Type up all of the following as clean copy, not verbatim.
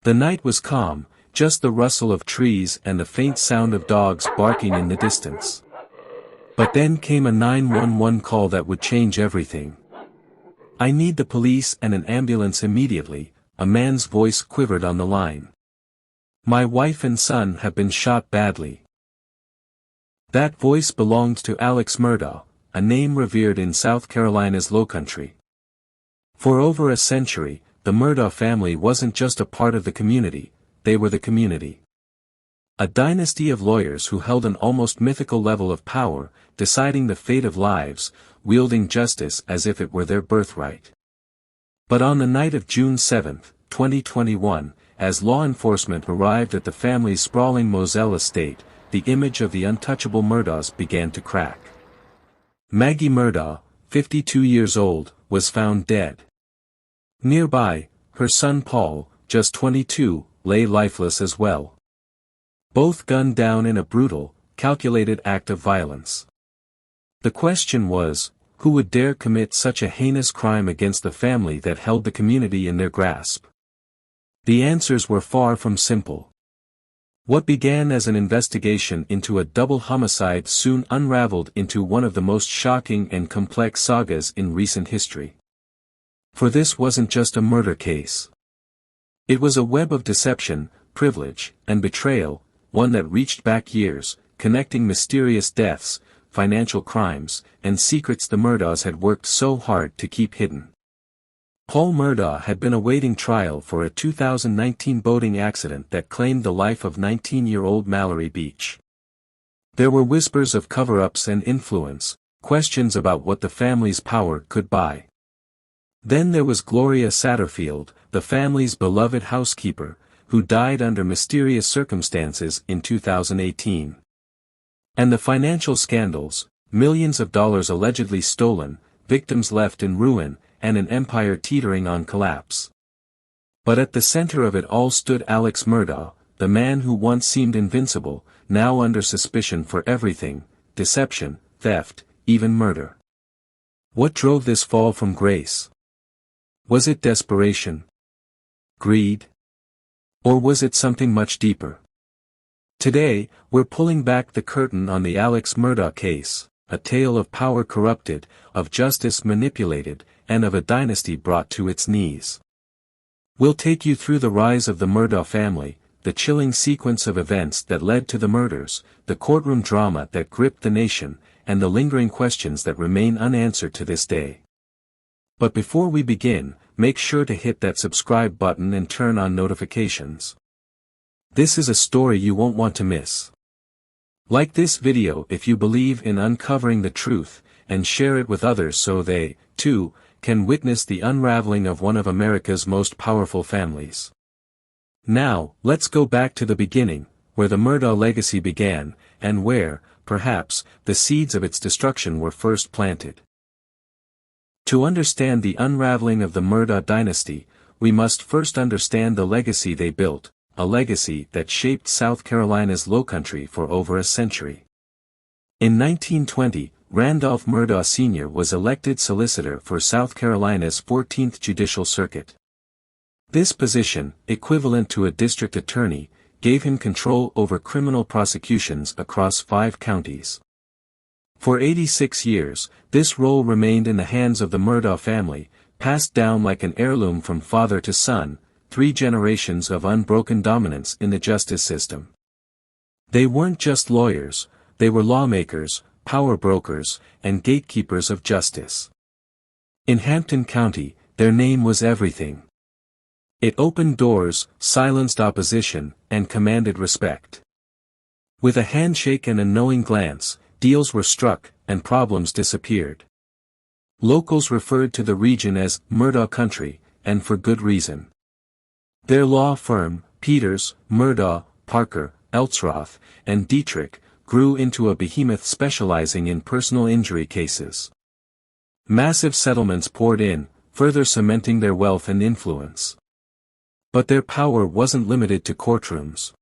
The night was calm, just the rustle of trees and the faint sound of dogs barking in the distance. But then came a 911 call that would change everything. "I need the police and an ambulance immediately," a man's voice quivered on the line. "My wife and son have been shot badly." That voice belonged to Alex Murdaugh, a name revered in South Carolina's Lowcountry. For over a century, the Murdaugh family wasn't just a part of the community, they were the community. A dynasty of lawyers who held an almost mythical level of power, deciding the fate of lives, wielding justice as if it were their birthright. But on the night of June 7, 2021, as law enforcement arrived at the family's sprawling Moselle estate, the image of the untouchable Murdaughs began to crack. Maggie Murdaugh, 52 years old, was found dead. Nearby, her son Paul, just 22, lay lifeless as well. Both gunned down in a brutal, calculated act of violence. The question was, who would dare commit such a heinous crime against the family that held the community in their grasp? The answers were far from simple. What began as an investigation into a double homicide soon unraveled into one of the most shocking and complex sagas in recent history. For this wasn't just a murder case. It was a web of deception, privilege, and betrayal, one that reached back years, connecting mysterious deaths, financial crimes, and secrets the Murdaughs had worked so hard to keep hidden. Paul Murdaugh had been awaiting trial for a 2019 boating accident that claimed the life of 19-year-old Mallory Beach. There were whispers of cover-ups and influence, questions about what the family's power could buy. Then there was Gloria Satterfield, the family's beloved housekeeper, who died under mysterious circumstances in 2018. And the financial scandals, millions of dollars allegedly stolen, victims left in ruin, and an empire teetering on collapse. But at the center of it all stood Alex Murdaugh, the man who once seemed invincible, now under suspicion for everything: deception, theft, even murder. What drove this fall from grace? Was it desperation? Greed? Or was it something much deeper? Today, we're pulling back the curtain on the Alex Murdaugh case, a tale of power corrupted, of justice manipulated, and of a dynasty brought to its knees. We'll take you through the rise of the Murdaugh family, the chilling sequence of events that led to the murders, the courtroom drama that gripped the nation, and the lingering questions that remain unanswered to this day. But before we begin, make sure to hit that subscribe button and turn on notifications. This is a story you won't want to miss. Like this video if you believe in uncovering the truth, and share it with others so they, too, can witness the unraveling of one of America's most powerful families. Now, let's go back to the beginning, where the Murdaugh legacy began, and where, perhaps, the seeds of its destruction were first planted. To understand the unraveling of the Murdaugh dynasty, we must first understand the legacy they built, a legacy that shaped South Carolina's Lowcountry for over a century. In 1920, Randolph Murdaugh Sr. was elected solicitor for South Carolina's 14th Judicial Circuit. This position, equivalent to a district attorney, gave him control over criminal prosecutions across 5 counties. For 86 years, this role remained in the hands of the Murdaugh family, passed down like an heirloom from father to son, 3 generations of unbroken dominance in the justice system. They weren't just lawyers, they were lawmakers, power brokers, and gatekeepers of justice. In Hampton County, their name was everything. It opened doors, silenced opposition, and commanded respect. With a handshake and a knowing glance, deals were struck, and problems disappeared. Locals referred to the region as Murdaugh Country, and for good reason. Their law firm, Peters, Murdaugh, Parker, Eltsroth, and Dietrich, grew into a behemoth specializing in personal injury cases. Massive settlements poured in, further cementing their wealth and influence. But their power wasn't limited to courtrooms.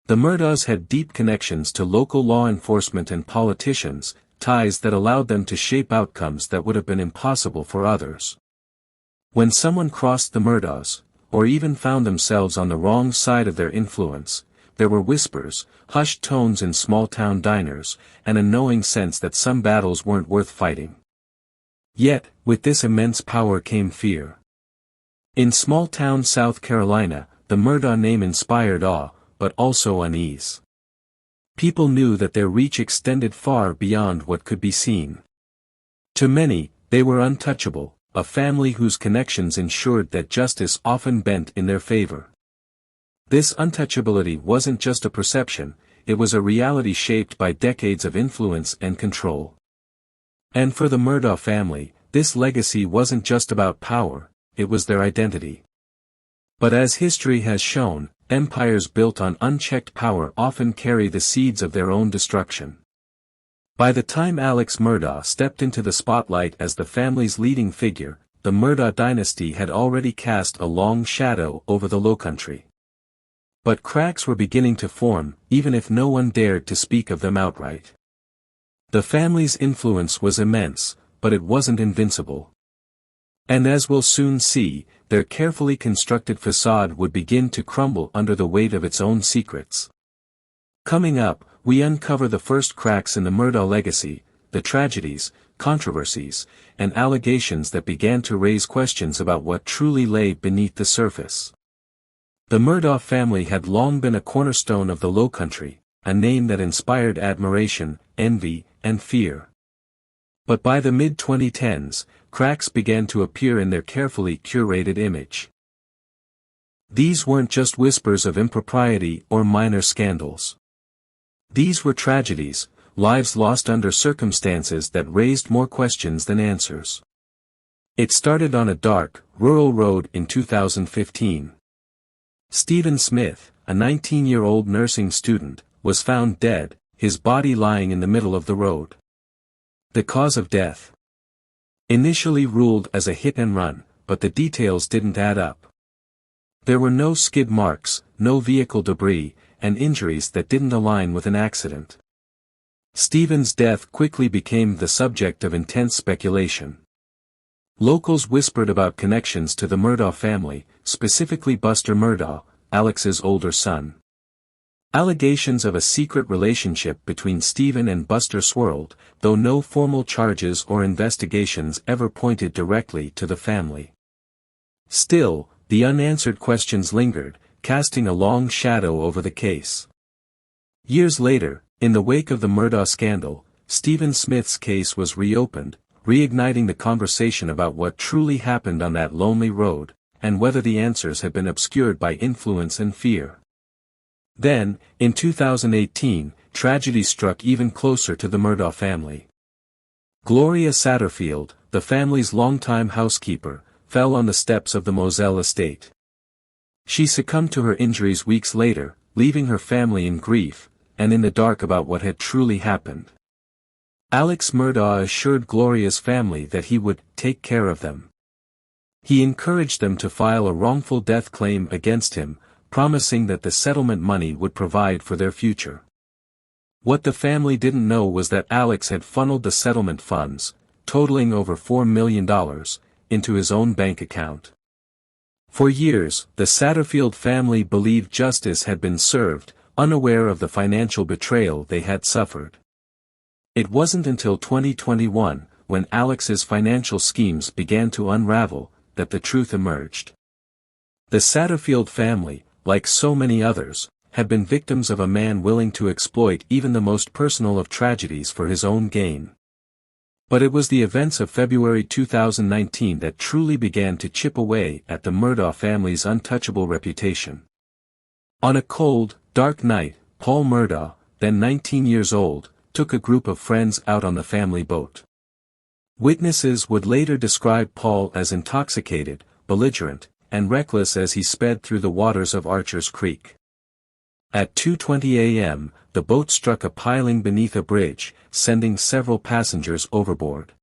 The Murdaughs had deep connections to local law enforcement and politicians, ties that allowed them to shape outcomes that would have been impossible for others. When someone crossed the Murdaughs, or even found themselves on the wrong side of their influence, there were whispers, hushed tones in small-town diners, and a knowing sense that some battles weren't worth fighting. Yet, with this immense power came fear. In small-town South Carolina, the Murdaugh name inspired awe, but also unease. People knew that their reach extended far beyond what could be seen. To many, they were untouchable, a family whose connections ensured that justice often bent in their favor. This untouchability wasn't just a perception, it was a reality shaped by decades of influence and control. And for the Murdaugh family, this legacy wasn't just about power, it was their identity. But as history has shown, empires built on unchecked power often carry the seeds of their own destruction. By the time Alex Murdaugh stepped into the spotlight as the family's leading figure, the Murdaugh dynasty had already cast a long shadow over the Lowcountry. But cracks were beginning to form, even if no one dared to speak of them outright. The family's influence was immense, but it wasn't invincible. And as we'll soon see, their carefully constructed facade would begin to crumble under the weight of its own secrets. Coming up, we uncover the first cracks in the Murdaugh legacy, the tragedies, controversies, and allegations that began to raise questions about what truly lay beneath the surface. The Murdaugh family had long been a cornerstone of the Lowcountry, a name that inspired admiration, envy, and fear. But by the mid-2010s, cracks began to appear in their carefully curated image. These weren't just whispers of impropriety or minor scandals. These were tragedies, lives lost under circumstances that raised more questions than answers. It started on a dark, rural road in 2015. Stephen Smith, a 19-year-old nursing student, was found dead, his body lying in the middle of the road. The cause of death? Initially ruled as a hit and run, but the details didn't add up. There were no skid marks, no vehicle debris, and injuries that didn't align with an accident. Stephen's death quickly became the subject of intense speculation. Locals whispered about connections to the Murdaugh family, specifically Buster Murdaugh, Alex's older son. Allegations of a secret relationship between Stephen and Buster swirled, though no formal charges or investigations ever pointed directly to the family. Still, the unanswered questions lingered, casting a long shadow over the case. Years later, in the wake of the Murdaugh scandal, Stephen Smith's case was reopened, reigniting the conversation about what truly happened on that lonely road, and whether the answers had been obscured by influence and fear. Then, in 2018, tragedy struck even closer to the Murdaugh family. Gloria Satterfield, the family's longtime housekeeper, fell on the steps of the Moselle estate. She succumbed to her injuries weeks later, leaving her family in grief, and in the dark about what had truly happened. Alex Murdaugh assured Gloria's family that he would take care of them. He encouraged them to file a wrongful death claim against him, promising that the settlement money would provide for their future. What the family didn't know was that Alex had funneled the settlement funds, totaling over $4 million, into his own bank account. For years, the Satterfield family believed justice had been served, unaware of the financial betrayal they had suffered. It wasn't until 2021, when Alex's financial schemes began to unravel, that the truth emerged. The Satterfield family, like so many others, had been victims of a man willing to exploit even the most personal of tragedies for his own gain. But it was the events of February 2019 that truly began to chip away at the Murdaugh family's untouchable reputation. On a cold, dark night, Paul Murdaugh, then 19 years old, took a group of friends out on the family boat. Witnesses would later describe Paul as intoxicated, belligerent, and reckless as he sped through the waters of Archer's Creek. At 2:20 a.m., the boat struck a piling beneath a bridge, sending several passengers overboard.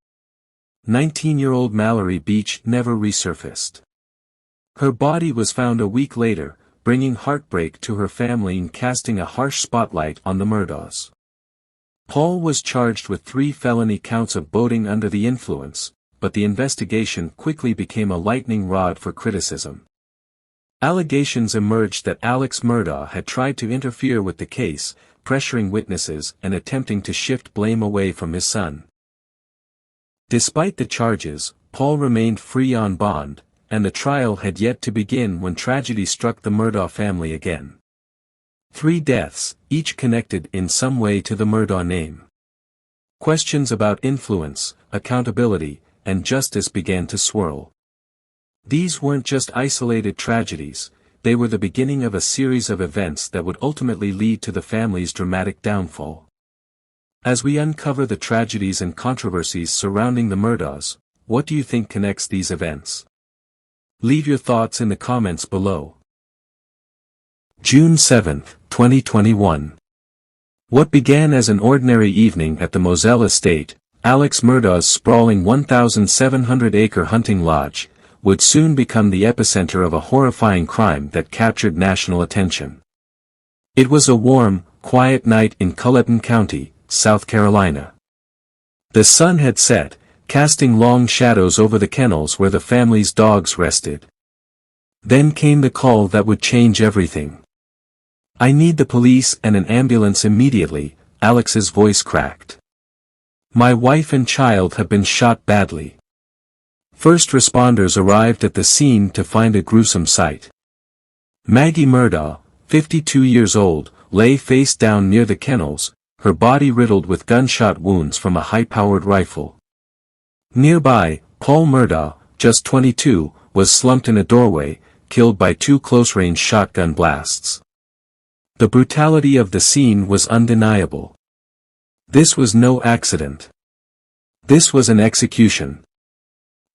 19-year-old Mallory Beach never resurfaced. Her body was found a week later, bringing heartbreak to her family and casting a harsh spotlight on the Murdaughs. Paul was charged with 3 felony counts of boating under the influence, but the investigation quickly became a lightning rod for criticism. Allegations emerged that Alex Murdaugh had tried to interfere with the case, pressuring witnesses and attempting to shift blame away from his son. Despite the charges, Paul remained free on bond, and the trial had yet to begin when tragedy struck the Murdaugh family again. 3 deaths, each connected in some way to the Murdaugh name. Questions about influence, accountability, and justice began to swirl. These weren't just isolated tragedies, they were the beginning of a series of events that would ultimately lead to the family's dramatic downfall. As we uncover the tragedies and controversies surrounding the Murdaughs, what do you think connects these events? Leave your thoughts in the comments below. June 7, 2021. What began as an ordinary evening at the Moselle estate, Alex Murdaugh's sprawling 1,700-acre hunting lodge, would soon become the epicenter of a horrifying crime that captured national attention. It was a warm, quiet night in Culleton County, South Carolina. The sun had set, casting long shadows over the kennels where the family's dogs rested. Then came the call that would change everything. "I need the police and an ambulance immediately," Alex's voice cracked. "My wife and child have been shot badly." First responders arrived at the scene to find a gruesome sight. Maggie Murdaugh, 52 years old, lay face down near the kennels, her body riddled with gunshot wounds from a high-powered rifle. Nearby, Paul Murdaugh, just 22, was slumped in a doorway, killed by 2 close-range shotgun blasts. The brutality of the scene was undeniable. This was no accident. This was an execution.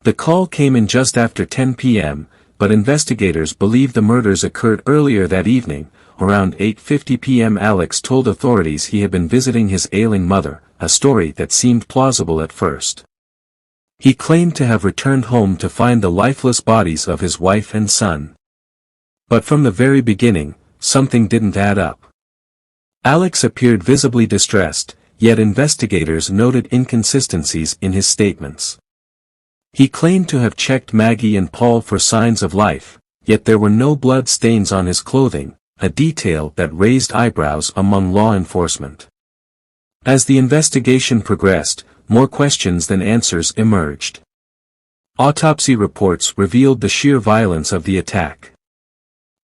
The call came in just after 10 p.m., but investigators believe the murders occurred earlier that evening. Around 8:50 p.m. Alex told authorities he had been visiting his ailing mother, a story that seemed plausible at first. He claimed to have returned home to find the lifeless bodies of his wife and son. But from the very beginning, something didn't add up. Alex appeared visibly distressed, yet investigators noted inconsistencies in his statements. He claimed to have checked Maggie and Paul for signs of life, yet there were no blood stains on his clothing, a detail that raised eyebrows among law enforcement. As the investigation progressed, more questions than answers emerged. Autopsy reports revealed the sheer violence of the attack.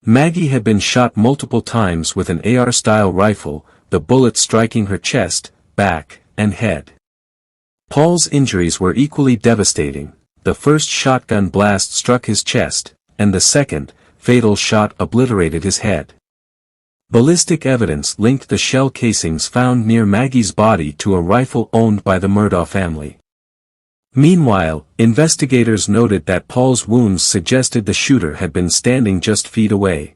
Maggie had been shot multiple times with an AR-style rifle, the bullet striking her chest, back, and head. Paul's injuries were equally devastating. The first shotgun blast struck his chest, and the second, fatal shot obliterated his head. Ballistic evidence linked the shell casings found near Maggie's body to a rifle owned by the Murdaugh family. Meanwhile, investigators noted that Paul's wounds suggested the shooter had been standing just feet away.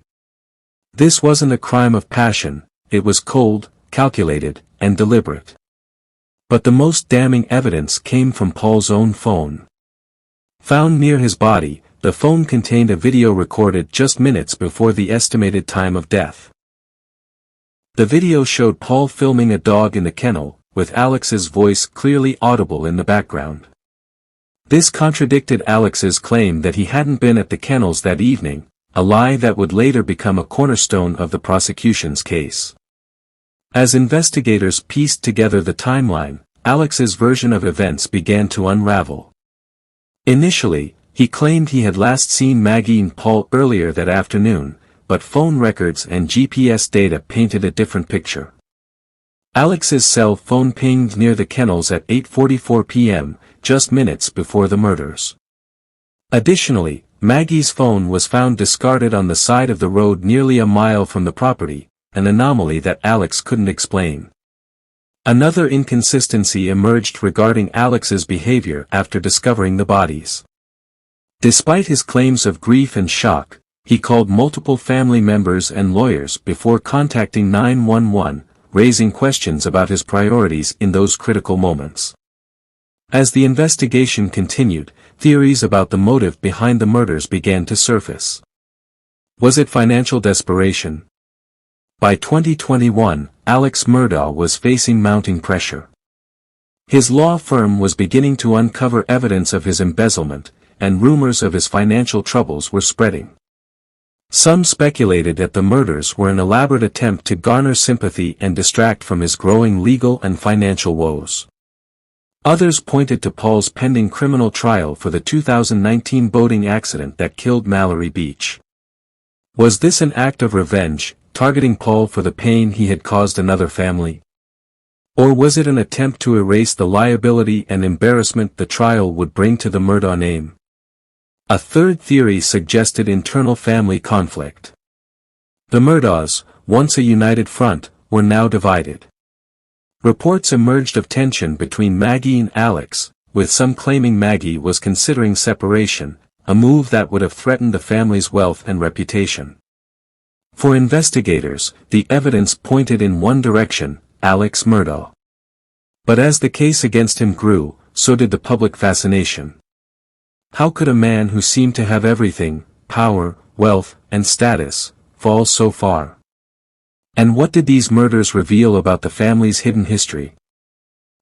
This wasn't a crime of passion, it was cold, calculated, and deliberate. But the most damning evidence came from Paul's own phone. Found near his body, the phone contained a video recorded just minutes before the estimated time of death. The video showed Paul filming a dog in the kennel, with Alex's voice clearly audible in the background. This contradicted Alex's claim that he hadn't been at the kennels that evening, a lie that would later become a cornerstone of the prosecution's case. As investigators pieced together the timeline, Alex's version of events began to unravel. Initially, he claimed he had last seen Maggie and Paul earlier that afternoon, but phone records and GPS data painted a different picture. Alex's cell phone pinged near the kennels at 8:44 p.m., just minutes before the murders. Additionally, Maggie's phone was found discarded on the side of the road nearly a mile from the property, an anomaly that Alex couldn't explain. Another inconsistency emerged regarding Alex's behavior after discovering the bodies. Despite his claims of grief and shock, he called multiple family members and lawyers before contacting 911, raising questions about his priorities in those critical moments. As the investigation continued, theories about the motive behind the murders began to surface. Was it financial desperation? By 2021, Alex Murdaugh was facing mounting pressure. His law firm was beginning to uncover evidence of his embezzlement, and rumors of his financial troubles were spreading. Some speculated that the murders were an elaborate attempt to garner sympathy and distract from his growing legal and financial woes. Others pointed to Paul's pending criminal trial for the 2019 boating accident that killed Mallory Beach. Was this an act of revenge, targeting Paul for the pain he had caused another family? Or was it an attempt to erase the liability and embarrassment the trial would bring to the Murdaugh name? A third theory suggested internal family conflict. The Murdaughs, once a united front, were now divided. Reports emerged of tension between Maggie and Alex, with some claiming Maggie was considering separation, a move that would have threatened the family's wealth and reputation. For investigators, the evidence pointed in one direction: Alex Murdaugh. But as the case against him grew, so did the public fascination. How could a man who seemed to have everything, power, wealth, and status, fall so far? And what did these murders reveal about the family's hidden history?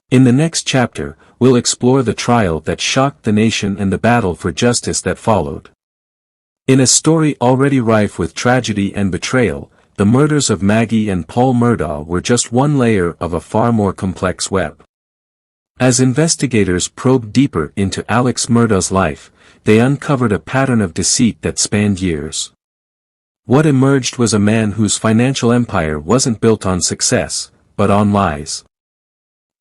In the next chapter, we'll explore the trial that shocked the nation and the battle for justice that followed. In a story already rife with tragedy and betrayal, the murders of Maggie and Paul Murdaugh were just one layer of a far more complex web. As investigators probed deeper into Alex Murdaugh's life, they uncovered a pattern of deceit that spanned years. What emerged was a man whose financial empire wasn't built on success, but on lies.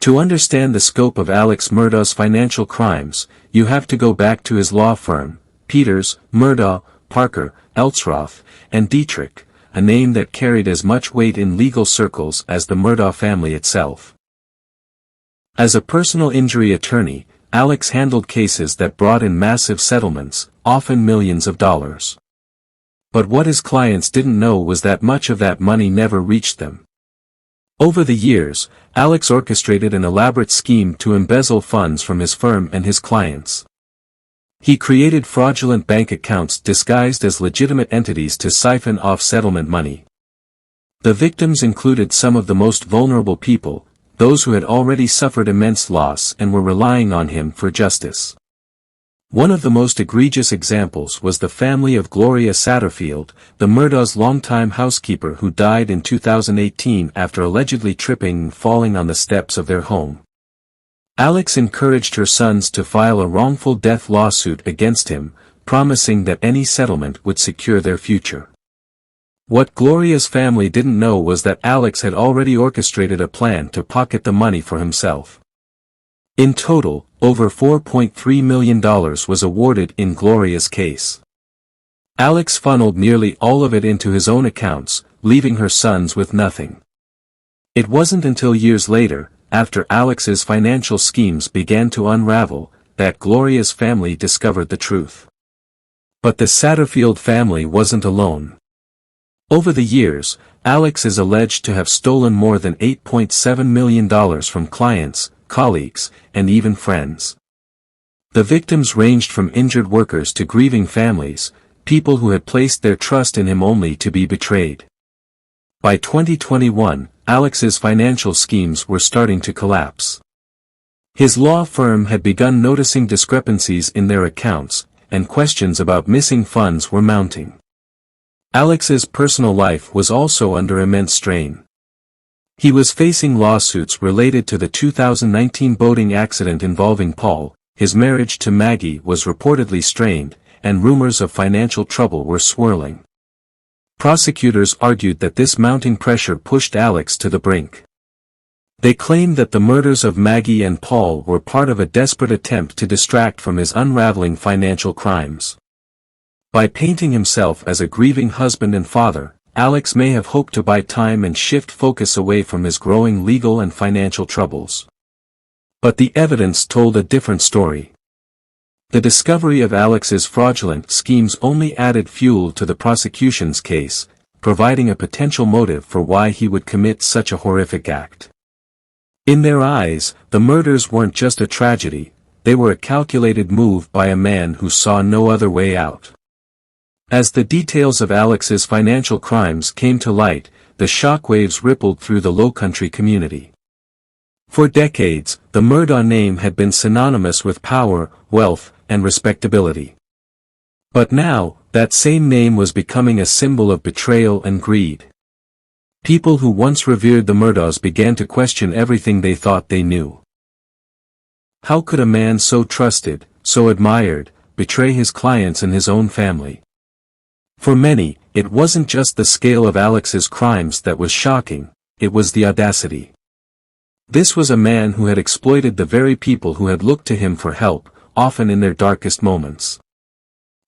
To understand the scope of Alex Murdaugh's financial crimes, you have to go back to his law firm, Peters, Murdaugh, Parker, Elsroth, and Dietrich, a name that carried as much weight in legal circles as the Murdaugh family itself. As a personal injury attorney, Alex handled cases that brought in massive settlements, often millions of dollars. But what his clients didn't know was that much of that money never reached them. Over the years, Alex orchestrated an elaborate scheme to embezzle funds from his firm and his clients. He created fraudulent bank accounts disguised as legitimate entities to siphon off settlement money. The victims included some of the most vulnerable people, those who had already suffered immense loss and were relying on him for justice. One of the most egregious examples was the family of Gloria Satterfield, the Murdaugh's longtime housekeeper who died in 2018 after allegedly tripping and falling on the steps of their home. Alex encouraged her sons to file a wrongful death lawsuit against him, promising that any settlement would secure their future. What Gloria's family didn't know was that Alex had already orchestrated a plan to pocket the money for himself. In total, over $4.3 million was awarded in Gloria's case. Alex funneled nearly all of it into his own accounts, leaving her sons with nothing. It wasn't until years later, after Alex's financial schemes began to unravel, that Gloria's family discovered the truth. But the Satterfield family wasn't alone. Over the years, Alex is alleged to have stolen more than $8.7 million from clients, colleagues, and even friends. The victims ranged from injured workers to grieving families, people who had placed their trust in him only to be betrayed. By 2021, Alex's financial schemes were starting to collapse. His law firm had begun noticing discrepancies in their accounts, and questions about missing funds were mounting. Alex's personal life was also under immense strain. He was facing lawsuits related to the 2019 boating accident involving Paul, his marriage to Maggie was reportedly strained, and rumors of financial trouble were swirling. Prosecutors argued that this mounting pressure pushed Alex to the brink. They claimed that the murders of Maggie and Paul were part of a desperate attempt to distract from his unraveling financial crimes. By painting himself as a grieving husband and father, Alex may have hoped to buy time and shift focus away from his growing legal and financial troubles. But the evidence told a different story. The discovery of Alex's fraudulent schemes only added fuel to the prosecution's case, providing a potential motive for why he would commit such a horrific act. In their eyes, the murders weren't just a tragedy, they were a calculated move by a man who saw no other way out. As the details of Alex's financial crimes came to light, the shockwaves rippled through the Lowcountry community. For decades, the Murdaugh name had been synonymous with power, wealth, and respectability. But now, That same name was becoming a symbol of betrayal and greed. People who once revered the Murdaughs began to question everything they thought they knew. How could a man so trusted, so admired, betray his clients and his own family? For many, it wasn't just the scale of Alex's crimes that was shocking, it was the audacity. This was a man who had exploited the very people who had looked to him for help, often in their darkest moments.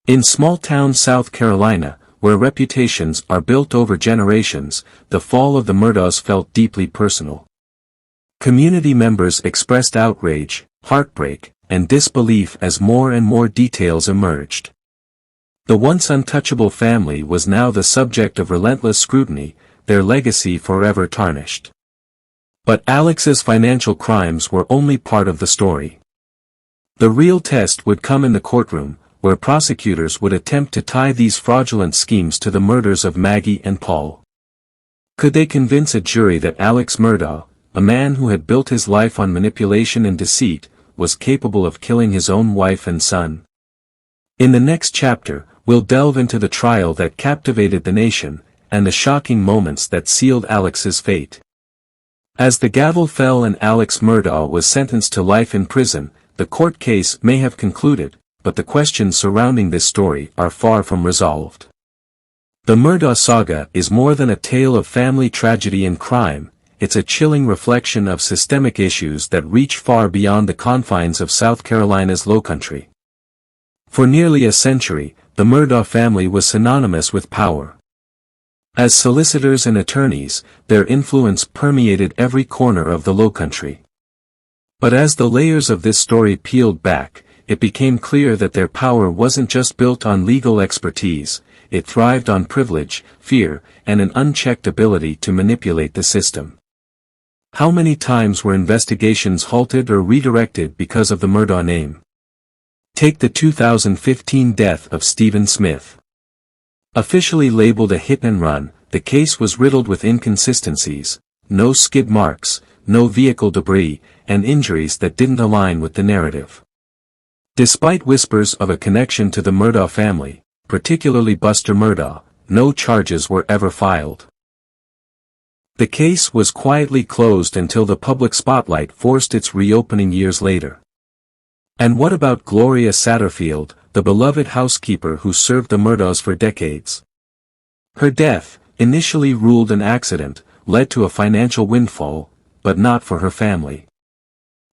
In small-town South Carolina, where reputations are built over generations, the fall of the Murdaughs felt deeply personal. Community members expressed outrage, heartbreak, and disbelief as more and more details emerged. The once untouchable family was now the subject of relentless scrutiny, their legacy forever tarnished. But Alex's financial crimes were only part of the story. The real test would come in the courtroom, where prosecutors would attempt to tie these fraudulent schemes to the murders of Maggie and Paul. Could they convince a jury that Alex Murdaugh, a man who had built his life on manipulation and deceit, was capable of killing his own wife and son? In the next chapter, we'll delve into the trial that captivated the nation, and the shocking moments that sealed Alex's fate. As the gavel fell and Alex Murdaugh was sentenced to life in prison, the court case may have concluded, but the questions surrounding this story are far from resolved. The Murdaugh saga is more than a tale of family tragedy and crime, it's a chilling reflection of systemic issues that reach far beyond the confines of South Carolina's Lowcountry. For nearly a century, the Murdaugh family was synonymous with power. As solicitors and attorneys, their influence permeated every corner of the Lowcountry. But as the layers of this story peeled back, it became clear that their power wasn't just built on legal expertise, it thrived on privilege, fear, and an unchecked ability to manipulate the system. How many times were investigations halted or redirected because of the Murdaugh name? Take the 2015 death of Stephen Smith. Officially labeled a hit and run, the case was riddled with inconsistencies, no skid marks, no vehicle debris, and injuries that didn't align with the narrative. Despite whispers of a connection to the Murdaugh family, particularly Buster Murdaugh, no charges were ever filed. The case was quietly closed until the public spotlight forced its reopening years later. And what about Gloria Satterfield, the beloved housekeeper who served the Murdaughs for decades? Her death, initially ruled an accident, led to a financial windfall, but not for her family.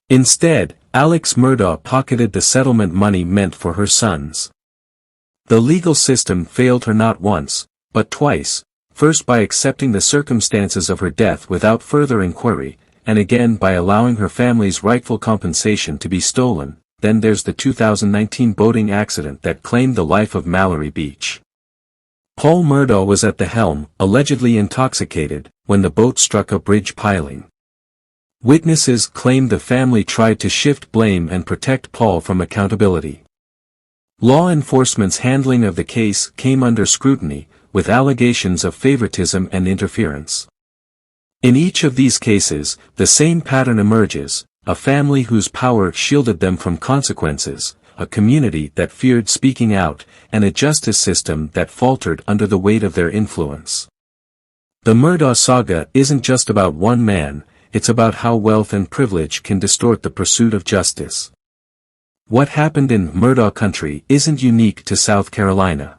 Instead, Alex Murdaugh pocketed the settlement money meant for her sons. The legal system failed her not once, but twice, first by accepting the circumstances of her death without further inquiry, and again by allowing her family's rightful compensation to be stolen. Then there's the 2019 boating accident that claimed the life of Mallory Beach. Paul Murdaugh was at the helm, allegedly intoxicated, when the boat struck a bridge piling. Witnesses claimed the family tried to shift blame and protect Paul from accountability. Law enforcement's handling of the case came under scrutiny, with allegations of favoritism and interference. In each of these cases, the same pattern emerges: a family whose power shielded them from consequences, a community that feared speaking out, and a justice system that faltered under the weight of their influence. The Murdaugh saga isn't just about one man, it's about how wealth and privilege can distort the pursuit of justice. What happened in Murdaugh country isn't unique to South Carolina.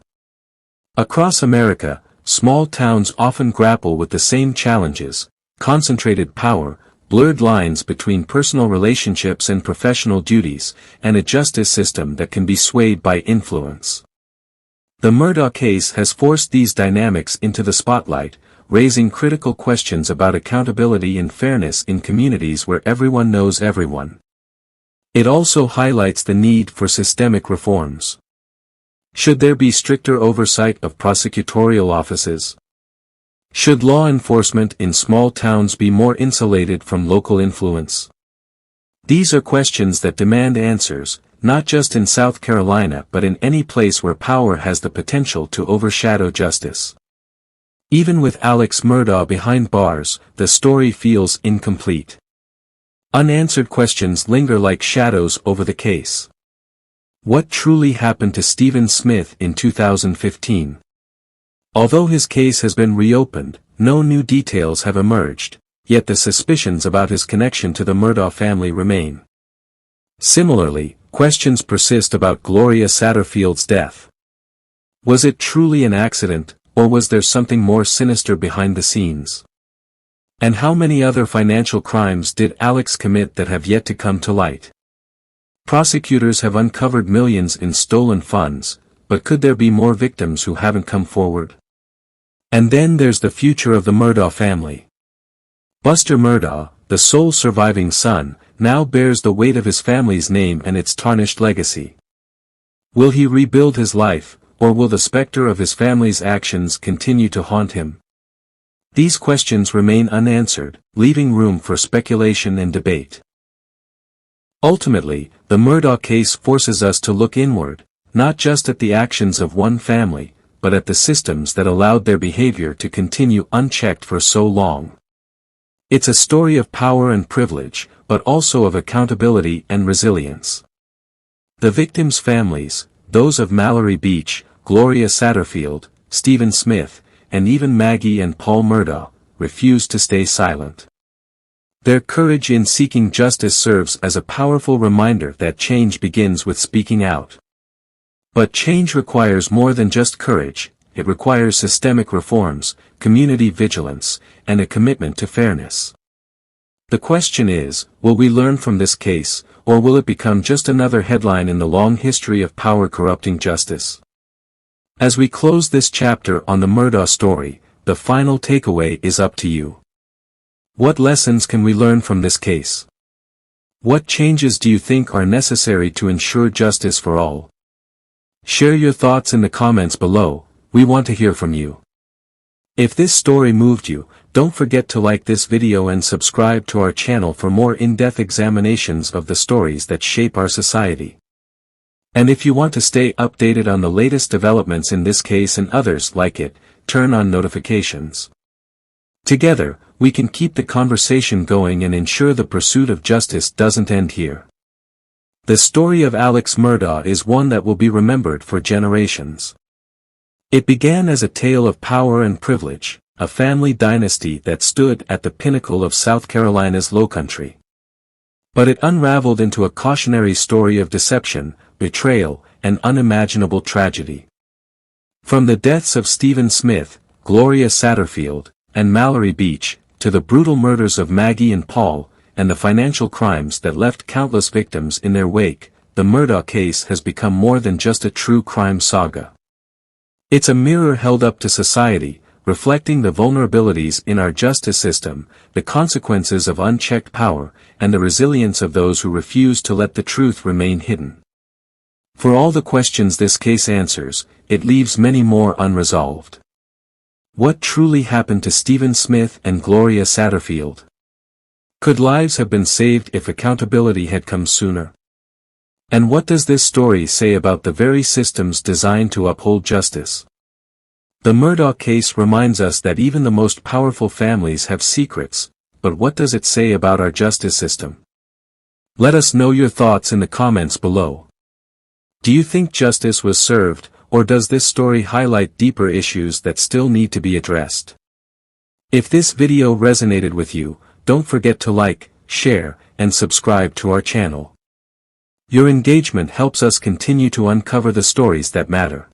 Across America, small towns often grapple with the same challenges: concentrated power, blurred lines between personal relationships and professional duties, and a justice system that can be swayed by influence. The Murdaugh case has forced these dynamics into the spotlight, raising critical questions about accountability and fairness in communities where everyone knows everyone. It also highlights the need for systemic reforms. Should there be stricter oversight of prosecutorial offices? Should law enforcement in small towns be more insulated from local influence? These are questions that demand answers, not just in South Carolina but in any place where power has the potential to overshadow justice. Even with Alex Murdaugh behind bars, the story feels incomplete. Unanswered questions linger like shadows over the case. What truly happened to Stephen Smith in 2015? Although his case has been reopened, no new details have emerged, yet the suspicions about his connection to the Murdaugh family remain. Similarly, questions persist about Gloria Satterfield's death. Was it truly an accident, or was there something more sinister behind the scenes? And how many other financial crimes did Alex commit that have yet to come to light? Prosecutors have uncovered millions in stolen funds, but could there be more victims who haven't come forward? And then there's the future of the Murdaugh family. Buster Murdaugh, the sole surviving son, now bears the weight of his family's name and its tarnished legacy. Will he rebuild his life, or will the specter of his family's actions continue to haunt him? These questions remain unanswered, leaving room for speculation and debate. Ultimately, the Murdaugh case forces us to look inward, not just at the actions of one family, but at the systems that allowed their behavior to continue unchecked for so long. It's a story of power and privilege, but also of accountability and resilience. The victims' families, those of Mallory Beach, Gloria Satterfield, Stephen Smith, and even Maggie and Paul Murdaugh, refused to stay silent. Their courage in seeking justice serves as a powerful reminder that change begins with speaking out. But change requires more than just courage, it requires systemic reforms, community vigilance, and a commitment to fairness. The question is, will we learn from this case, or will it become just another headline in the long history of power corrupting justice? As we close this chapter on the Murdaugh story, the final takeaway is up to you. What lessons can we learn from this case? What changes do you think are necessary to ensure justice for all? Share your thoughts in the comments below, we want to hear from you. If this story moved you, don't forget to like this video and subscribe to our channel for more in-depth examinations of the stories that shape our society. And if you want to stay updated on the latest developments in this case and others like it, turn on notifications. Together, we can keep the conversation going and ensure the pursuit of justice doesn't end here. The story of Alex Murdaugh is one that will be remembered for generations. It began as a tale of power and privilege, a family dynasty that stood at the pinnacle of South Carolina's Lowcountry. But it unraveled into a cautionary story of deception, betrayal, and unimaginable tragedy. From the deaths of Stephen Smith, Gloria Satterfield, and Mallory Beach, to the brutal murders of Maggie and Paul, and the financial crimes that left countless victims in their wake, the Murdaugh case has become more than just a true crime saga. It's a mirror held up to society, reflecting the vulnerabilities in our justice system, the consequences of unchecked power, and the resilience of those who refuse to let the truth remain hidden. For all the questions this case answers, it leaves many more unresolved. What truly happened to Stephen Smith and Gloria Satterfield? Could lives have been saved if accountability had come sooner? And what does this story say about the very systems designed to uphold justice? The Murdaugh case reminds us that even the most powerful families have secrets, but what does it say about our justice system? Let us know your thoughts in the comments below. Do you think justice was served, or does this story highlight deeper issues that still need to be addressed? If this video resonated with you, don't forget to like, share, and subscribe to our channel. Your engagement helps us continue to uncover the stories that matter.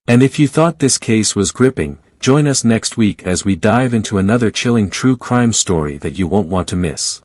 And if you thought this case was gripping, join us next week as we dive into another chilling true crime story that you won't want to miss.